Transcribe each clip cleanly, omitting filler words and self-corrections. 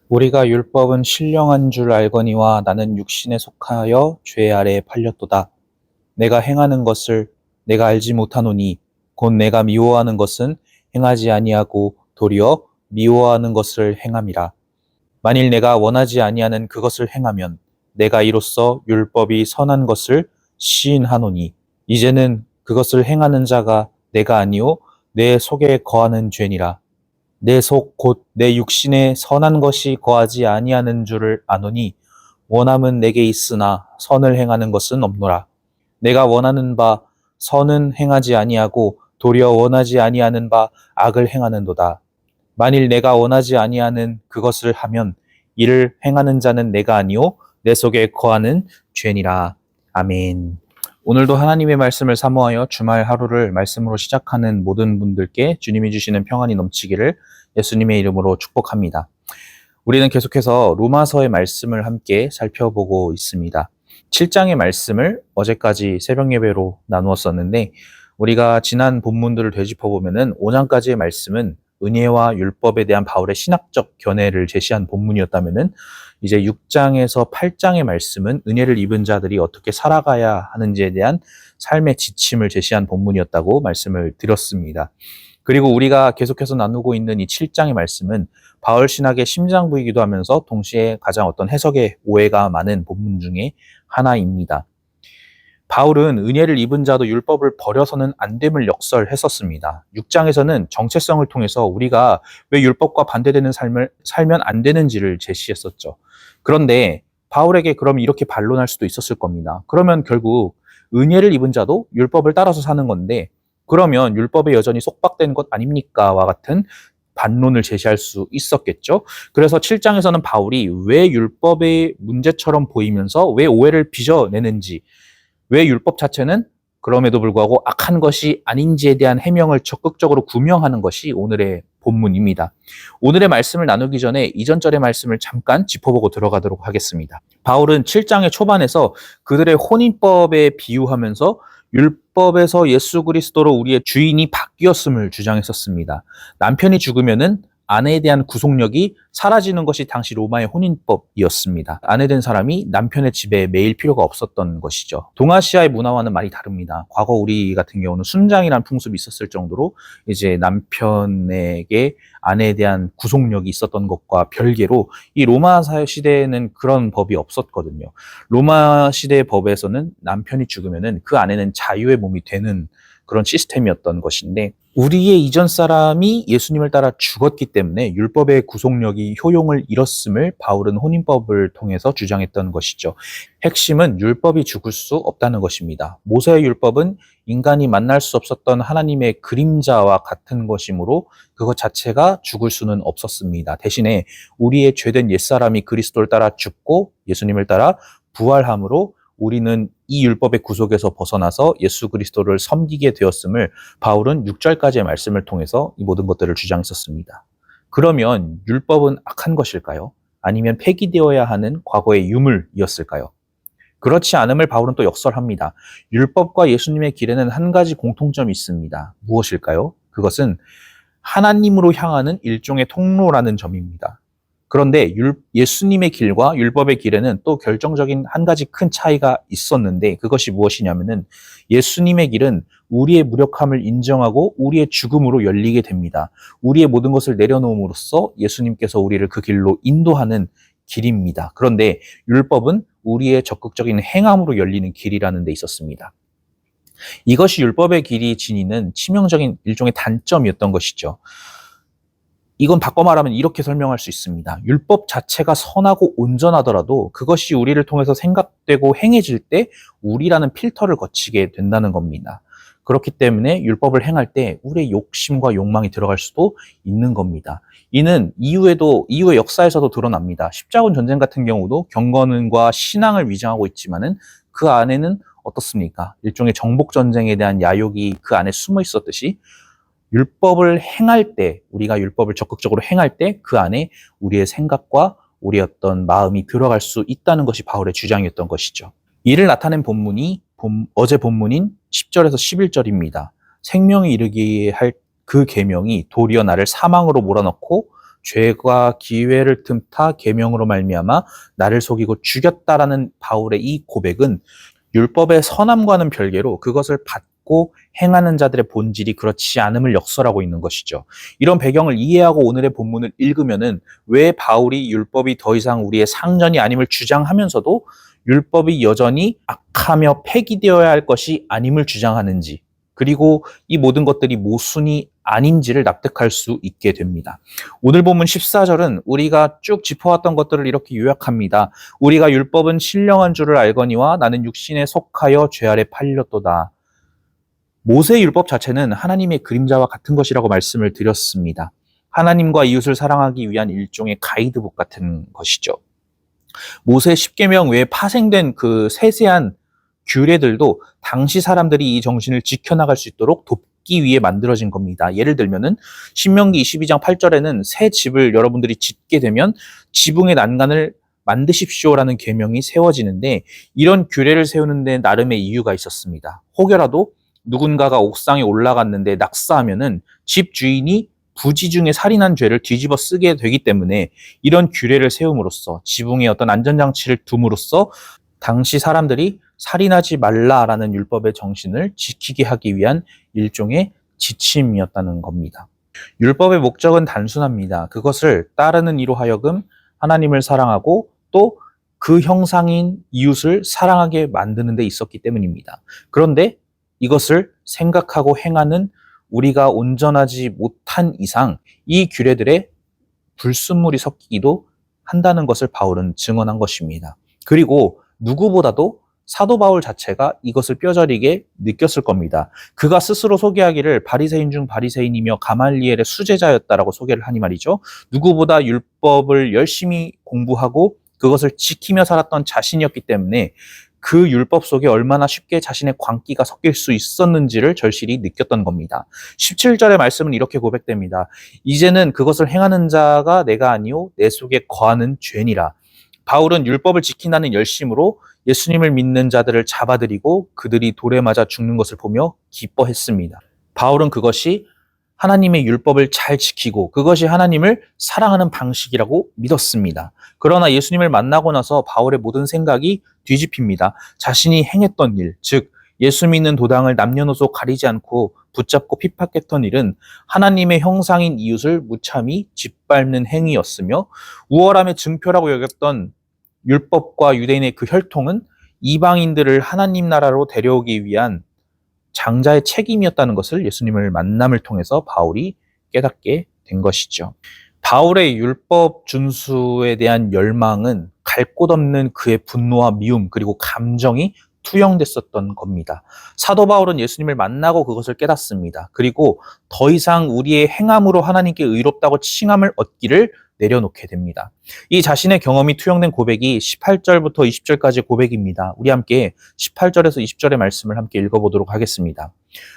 우리가 율법은 신령한 줄 알거니와 나는 육신에 속하여 죄 아래에 팔렸도다. 내가 행하는 것을 내가 알지 못하노니 곧 내가 미워하는 것은 행하지 아니하고 도리어 미워하는 것을 행함이라. 만일 내가 원하지 아니하는 그것을 행하면 내가 이로써 율법이 선한 것을 시인하노니 이제는 그것을 행하는 자가 내가 아니요 내 속에 거하는 죄니라. 내 속 곧 내 육신에 선한 것이 거하지 아니하는 줄을 아노니 원함은 내게 있으나 선을 행하는 것은 없노라. 내가 원하는 바 선은 행하지 아니하고 도리어 원하지 아니하는 바 악을 행하는도다. 만일 내가 원하지 아니하는 그것을 하면 이를 행하는 자는 내가 아니요 내 속에 거하는 죄니라. 아멘. 오늘도 하나님의 말씀을 사모하여 주말 하루를 말씀으로 시작하는 모든 분들께 주님이 주시는 평안이 넘치기를 예수님의 이름으로 축복합니다. 우리는 계속해서 로마서의 말씀을 함께 살펴보고 있습니다. 7장의 말씀을 어제까지 새벽 예배로 나누었었는데 우리가 지난 본문들을 되짚어보면 5장까지의 말씀은 은혜와 율법에 대한 바울의 신학적 견해를 제시한 본문이었다면 이제 6장에서 8장의 말씀은 은혜를 입은 자들이 어떻게 살아가야 하는지에 대한 삶의 지침을 제시한 본문이었다고 말씀을 드렸습니다. 그리고 우리가 계속해서 나누고 있는 이 7장의 말씀은 바울 신학의 심장부이기도 하면서 동시에 가장 어떤 해석의 오해가 많은 본문 중에 하나입니다. 바울은 은혜를 입은 자도 율법을 버려서는 안 됨을 역설했었습니다. 6장에서는 정체성을 통해서 우리가 왜 율법과 반대되는 삶을 살면 안 되는지를 제시했었죠. 그런데 바울에게 그럼 이렇게 반론할 수도 있었을 겁니다. 그러면 결국 은혜를 입은 자도 율법을 따라서 사는 건데 그러면 율법에 여전히 속박되는 것 아닙니까?와 같은 반론을 제시할 수 있었겠죠. 그래서 7장에서는 바울이 왜 율법의 문제처럼 보이면서 왜 오해를 빚어내는지, 왜 율법 자체는 그럼에도 불구하고 악한 것이 아닌지에 대한 해명을 적극적으로 구명하는 것이 오늘의 본문입니다. 오늘의 말씀을 나누기 전에 이전 절의 말씀을 잠깐 짚어보고 들어가도록 하겠습니다. 바울은 7장의 초반에서 그들의 혼인법에 비유하면서 율법에서 예수 그리스도로 우리의 주인이 바뀌었음을 주장했었습니다. 남편이 죽으면은 아내에 대한 구속력이 사라지는 것이 당시 로마의 혼인법이었습니다. 아내된 사람이 남편의 집에 매일 필요가 없었던 것이죠. 동아시아의 문화와는 많이 다릅니다. 과거 우리 같은 경우는 순장이라는 풍습이 있었을 정도로 이제 남편에게 아내에 대한 구속력이 있었던 것과 별개로 이 로마 시대에는 그런 법이 없었거든요. 로마 시대의 법에서는 남편이 죽으면은 그 아내는 자유의 몸이 되는 그런 시스템이었던 것인데 우리의 이전 사람이 예수님을 따라 죽었기 때문에 율법의 구속력이 효용을 잃었음을 바울은 혼인법을 통해서 주장했던 것이죠. 핵심은 율법이 죽을 수 없다는 것입니다. 모세의 율법은 인간이 만날 수 없었던 하나님의 그림자와 같은 것이므로 그것 자체가 죽을 수는 없었습니다. 대신에 우리의 죄된 옛사람이 그리스도를 따라 죽고 예수님을 따라 부활함으로 우리는 이 율법의 구속에서 벗어나서 예수 그리스도를 섬기게 되었음을 바울은 6절까지의 말씀을 통해서 이 모든 것들을 주장했었습니다. 그러면 율법은 악한 것일까요? 아니면 폐기되어야 하는 과거의 유물이었을까요? 그렇지 않음을 바울은 또 역설합니다. 율법과 예수님의 길에는 한 가지 공통점이 있습니다. 무엇일까요? 그것은 하나님으로 향하는 일종의 통로라는 점입니다. 그런데 예수님의 길과 율법의 길에는 또 결정적인 한 가지 큰 차이가 있었는데 그것이 무엇이냐면은 예수님의 길은 우리의 무력함을 인정하고 우리의 죽음으로 열리게 됩니다. 우리의 모든 것을 내려놓음으로써 예수님께서 우리를 그 길로 인도하는 길입니다. 그런데 율법은 우리의 적극적인 행함으로 열리는 길이라는 데 있었습니다. 이것이 율법의 길이 지니는 치명적인 일종의 단점이었던 것이죠. 이건 바꿔 말하면 이렇게 설명할 수 있습니다. 율법 자체가 선하고 온전하더라도 그것이 우리를 통해서 생각되고 행해질 때 우리라는 필터를 거치게 된다는 겁니다. 그렇기 때문에 율법을 행할 때 우리의 욕심과 욕망이 들어갈 수도 있는 겁니다. 이는 이후의 역사에서도 드러납니다. 십자군 전쟁 같은 경우도 경건과 신앙을 위장하고 있지만은 그 안에는 어떻습니까? 일종의 정복 전쟁에 대한 야욕이 그 안에 숨어 있었듯이 율법을 행할 때, 우리가 율법을 적극적으로 행할 때 그 안에 우리의 생각과 우리의 어떤 마음이 들어갈 수 있다는 것이 바울의 주장이었던 것이죠. 이를 나타낸 본문이 어제 본문인 10절에서 11절입니다. 생명에 이르게 할 그 계명이 도리어 나를 사망으로 몰아넣고 죄가 기회를 틈타 계명으로 말미암아 나를 속이고 죽였다라는 바울의 이 고백은 율법의 선함과는 별개로 그것을 받고 행하는 자들의 본질이 그렇지 않음을 역설하고 있는 것이죠. 이런 배경을 이해하고 오늘의 본문을 읽으면은 왜 바울이 율법이 더 이상 우리의 상전이 아님을 주장하면서도 율법이 여전히 악하며 폐기되어야 할 것이 아님을 주장하는지, 그리고 이 모든 것들이 모순이 아닌지를 납득할 수 있게 됩니다. 오늘 본문 14절은 우리가 쭉 짚어왔던 것들을 이렇게 요약합니다. 우리가 율법은 신령한 줄을 알거니와 나는 육신에 속하여 죄 아래 팔렸도다. 모세 율법 자체는 하나님의 그림자와 같은 것이라고 말씀을 드렸습니다. 하나님과 이웃을 사랑하기 위한 일종의 가이드북 같은 것이죠. 모세 십계명 외에 파생된 그 세세한 규례들도 당시 사람들이 이 정신을 지켜나갈 수 있도록 돕기 위해 만들어진 겁니다. 예를 들면은 신명기 22장 8절에는 새 집을 여러분들이 짓게 되면 지붕의 난간을 만드십시오라는 계명이 세워지는데, 이런 규례를 세우는 데 나름의 이유가 있었습니다. 혹여라도 누군가가 옥상에 올라갔는데 낙사하면은 집 주인이 부지 중에 살인한 죄를 뒤집어 쓰게 되기 때문에 이런 규례를 세움으로써, 지붕에 어떤 안전장치를 둠으로써 당시 사람들이 살인하지 말라라는 율법의 정신을 지키게 하기 위한 일종의 지침이었다는 겁니다. 율법의 목적은 단순합니다. 그것을 따르는 이로 하여금 하나님을 사랑하고 또 그 형상인 이웃을 사랑하게 만드는 데 있었기 때문입니다. 그런데 이것을 생각하고 행하는 우리가 온전하지 못한 이상 이 규례들에 불순물이 섞이기도 한다는 것을 바울은 증언한 것입니다. 그리고 누구보다도 사도 바울 자체가 이것을 뼈저리게 느꼈을 겁니다. 그가 스스로 소개하기를 바리새인 중 바리새인이며 가말리엘의 수제자였다라고 소개를 하니 말이죠. 누구보다 율법을 열심히 공부하고 그것을 지키며 살았던 자신이었기 때문에 그 율법 속에 얼마나 쉽게 자신의 광기가 섞일 수 있었는지를 절실히 느꼈던 겁니다. 17절의 말씀은 이렇게 고백됩니다. 이제는 그것을 행하는 자가 내가 아니요 내 속에 거하는 죄니라. 바울은 율법을 지킨다는 열심으로 예수님을 믿는 자들을 잡아들이고 그들이 돌에 맞아 죽는 것을 보며 기뻐했습니다. 바울은 그것이 하나님의 율법을 잘 지키고 그것이 하나님을 사랑하는 방식이라고 믿었습니다. 그러나 예수님을 만나고 나서 바울의 모든 생각이 뒤집힙니다. 자신이 행했던 일, 즉 예수 믿는 도당을 남녀노소 가리지 않고 붙잡고 핍박했던 일은 하나님의 형상인 이웃을 무참히 짓밟는 행위였으며, 우월함의 증표라고 여겼던 율법과 유대인의 그 혈통은 이방인들을 하나님 나라로 데려오기 위한 장자의 책임이었다는 것을 예수님을 만남을 통해서 바울이 깨닫게 된 것이죠. 바울의 율법 준수에 대한 열망은 갈 곳 없는 그의 분노와 미움 그리고 감정이 투영됐었던 겁니다. 사도 바울은 예수님을 만나고 그것을 깨닫습니다. 그리고 더 이상 우리의 행함으로 하나님께 의롭다고 칭함을 얻기를 내려놓게 됩니다. 이 자신의 경험이 투영된 고백이 18절부터 20절까지의 고백입니다. 우리 함께 18절에서 20절의 말씀을 함께 읽어보도록 하겠습니다.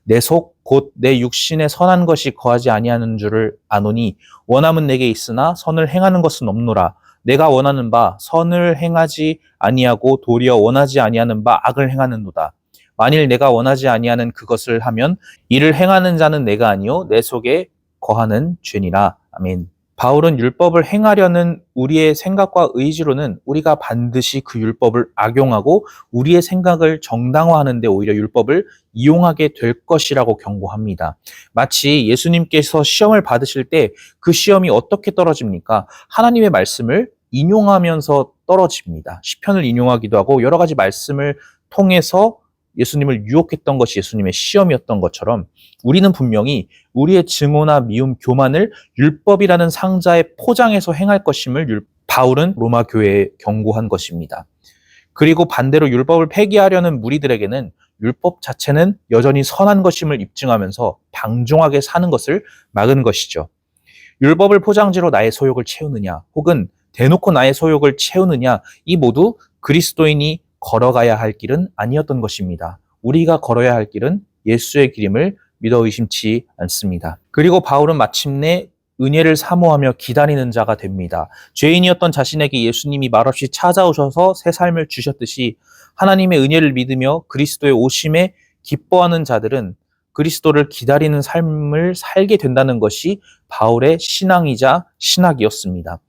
내 속 곧 내 육신에 선한 것이 거하지 아니하는 줄을 아노니 원함은 내게 있으나 선을 행하는 것은 없노라. 내가 원하는 바 선을 행하지 아니하고 도리어 원하지 아니하는 바 악을 행하는도다. 만일 내가 원하지 아니하는 그것을 하면 이를 행하는 자는 내가 아니요 내 속에 거하는 죄니라. 아멘. 바울은 율법을 행하려는 우리의 생각과 의지로는 우리가 반드시 그 율법을 악용하고 우리의 생각을 정당화하는 데 오히려 율법을 이용하게 될 것이라고 경고합니다. 마치 예수님께서 시험을 받으실 때 그 시험이 어떻게 떨어집니까? 하나님의 말씀을 인용하면서 떨어집니다. 시편을 인용하기도 하고 여러 가지 말씀을 통해서 예수님을 유혹했던 것이 예수님의 시험이었던 것처럼 우리는 분명히 우리의 증오나 미움, 교만을 율법이라는 상자에 포장해서 행할 것임을 바울은 로마 교회에 경고한 것입니다. 그리고 반대로 율법을 폐기하려는 무리들에게는 율법 자체는 여전히 선한 것임을 입증하면서 방종하게 사는 것을 막은 것이죠. 율법을 포장지로 나의 소욕을 채우느냐 혹은 대놓고 나의 소욕을 채우느냐, 이 모두 그리스도인이 걸어가야 할 길은 아니었던 것입니다. 우리가 걸어야 할 길은 예수의 길임을 믿어 의심치 않습니다. 그리고 바울은 마침내 은혜를 사모하며 기다리는 자가 됩니다. 죄인이었던 자신에게 예수님이 말없이 찾아오셔서 새 삶을 주셨듯이 하나님의 은혜를 믿으며 그리스도의 오심에 기뻐하는 자들은 그리스도를 기다리는 삶을 살게 된다는 것이 바울의 신앙이자 신학이었습니다.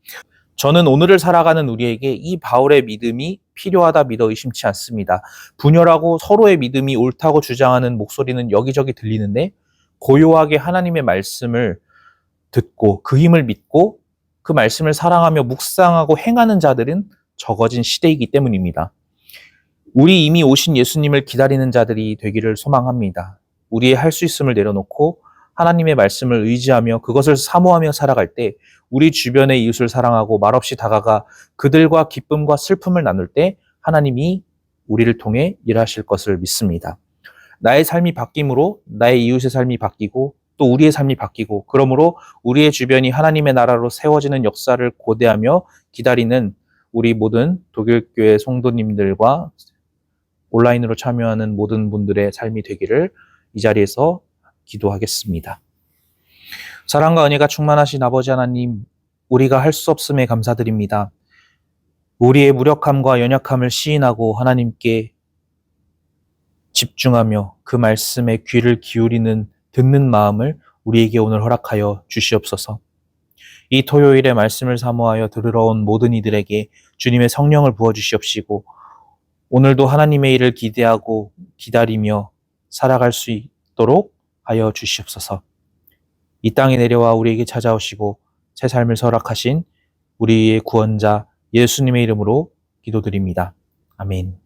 저는 오늘을 살아가는 우리에게 이 바울의 믿음이 필요하다 믿어 의심치 않습니다. 분열하고 서로의 믿음이 옳다고 주장하는 목소리는 여기저기 들리는데 고요하게 하나님의 말씀을 듣고 그 힘을 믿고 그 말씀을 사랑하며 묵상하고 행하는 자들은 적어진 시대이기 때문입니다. 우리 이미 오신 예수님을 기다리는 자들이 되기를 소망합니다. 우리의 할 수 있음을 내려놓고 하나님의 말씀을 의지하며 그것을 사모하며 살아갈 때 우리 주변의 이웃을 사랑하고 말없이 다가가 그들과 기쁨과 슬픔을 나눌 때 하나님이 우리를 통해 일하실 것을 믿습니다. 나의 삶이 바뀜으로 나의 이웃의 삶이 바뀌고 또 우리의 삶이 바뀌고 그러므로 우리의 주변이 하나님의 나라로 세워지는 역사를 고대하며 기다리는 우리 모든 독일교회 성도님들과 온라인으로 참여하는 모든 분들의 삶이 되기를 이 자리에서 기도하겠습니다. 사랑과 은혜가 충만하신 아버지 하나님, 우리가 할 수 없음에 감사드립니다. 우리의 무력함과 연약함을 시인하고 하나님께 집중하며 그 말씀에 귀를 기울이는 듣는 마음을 우리에게 오늘 허락하여 주시옵소서. 이 토요일에 말씀을 사모하여 들으러 온 모든 이들에게 주님의 성령을 부어주시옵시고 오늘도 하나님의 일을 기대하고 기다리며 살아갈 수 있도록 하여 주시옵소서. 이 땅에 내려와 우리에게 찾아오시고 새 삶을 허락하신 우리의 구원자 예수님의 이름으로 기도드립니다. 아멘.